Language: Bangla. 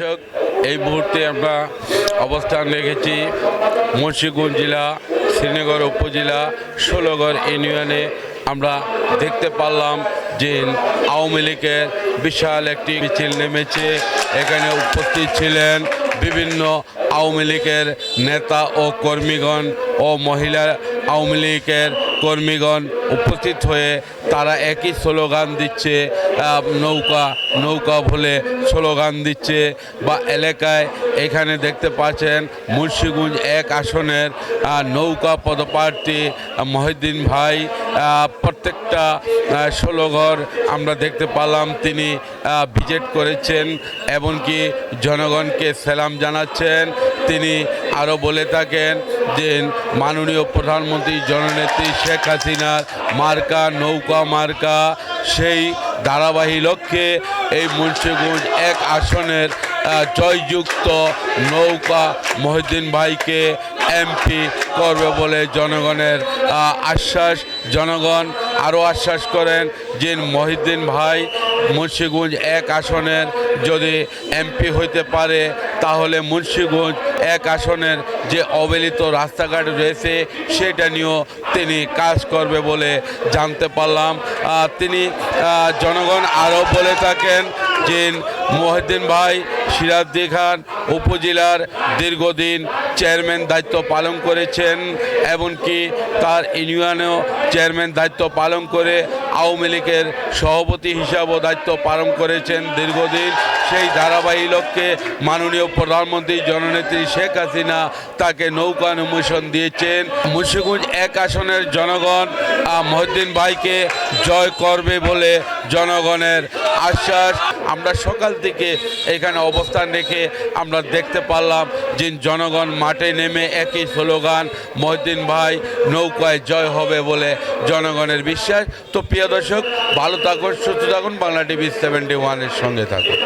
দর্শক, এই মুহূর্তে আমরা অবস্থান রেখেছি মুন্সিগঞ্জ জেলা শ্রীনগর উপজেলা ষোলগড় ইউনিয়নে। আমরা দেখতে পারলাম যে আওয়ামী লীগের বিশাল একটি মিছিল নেমেছে। এখানে উপস্থিত ছিলেন বিভিন্ন আওয়ামী লীগের নেতা ও কর্মীগণ ও মহিলা আওয়ামী লীগের কর্মীগণ উপস্থিত হয়ে তারা একই স্লোগান দিচ্ছে, নৌকা নৌকা বলে স্লোগান দিচ্ছে। বা এলাকায় এখানে দেখতে পাচ্ছেন মুন্সিগঞ্জ 1 আসনের নৌকা পদপ্রার্থী মহিউদ্দিন ভাই প্রত্যেকটা ষোলঘর আমরা দেখতে পারলাম তিনি ভিজিট করেছেন, এমনকি জনগণকে সালাম জানাচ্ছেন। তিনি আরও বলে থাকেন যে মাননীয় প্রধানমন্ত্রী জননেত্রী শেখ হাসিনার মার্কা নৌকা মার্কা, সেই ধারাবাহিক লক্ষ্যে এই মুন্সিগঞ্জ 1 আসনের জয়যুক্ত নৌকা মহিউদ্দিন ভাইকে এমপি করবে বলে জনগণের আশ্বাস। জনগণ আরও আশ্বাস করেন যে মহিউদ্দিন ভাই মুন্সিগঞ্জ 1 আসনের যদি এমপি হইতে পারে তাহলে মুন্সিগঞ্জ 1 আসনের যে অবহেলিত রাস্তাঘাট রয়েছে সেটা নিয়েও তিনি কাজ করবে বলে জানতে পারলাম। তিনি জনগণ আরও বলে থাকেন যে মহিউদ্দিন ভাই সিরাজদি খান উপজেলার দীর্ঘদিন চেয়ারম্যান দায়িত্ব পালন করেছেন, এমনকি তার ইউনিয়নেও চেয়ারম্যান দায়িত্ব পালন করে আওয়ামী লীগের সভাপতি হিসাবেও দায়িত্ব পালন করেছেন দীর্ঘদিন। সেই ধারাবাহিক লক্ষ্যে মাননীয় প্রধানমন্ত্রী জননেত্রী শেখ হাসিনা তাকে নৌকা অনুমোদন দিয়েছেন। মুন্সিগঞ্জ 1 আসনের জনগণ মহিউদ্দিন ভাইকে জয় করবে বলে জনগণের আশ্বাস। আমরা সকাল থেকে এখানে অবস্থান রেখে আমরা দেখতে পারলাম যে জনগণ মাঠে নেমে একই স্লোগান, মহিউদ্দিন ভাই নৌকায় জয় হবে বলে জনগণের বিশ্বাস। তো প্রিয় দর্শক, ভালো থাকুন, সুস্থ থাকুন, বাংলা টিভি 71-এর সঙ্গে থাকুন।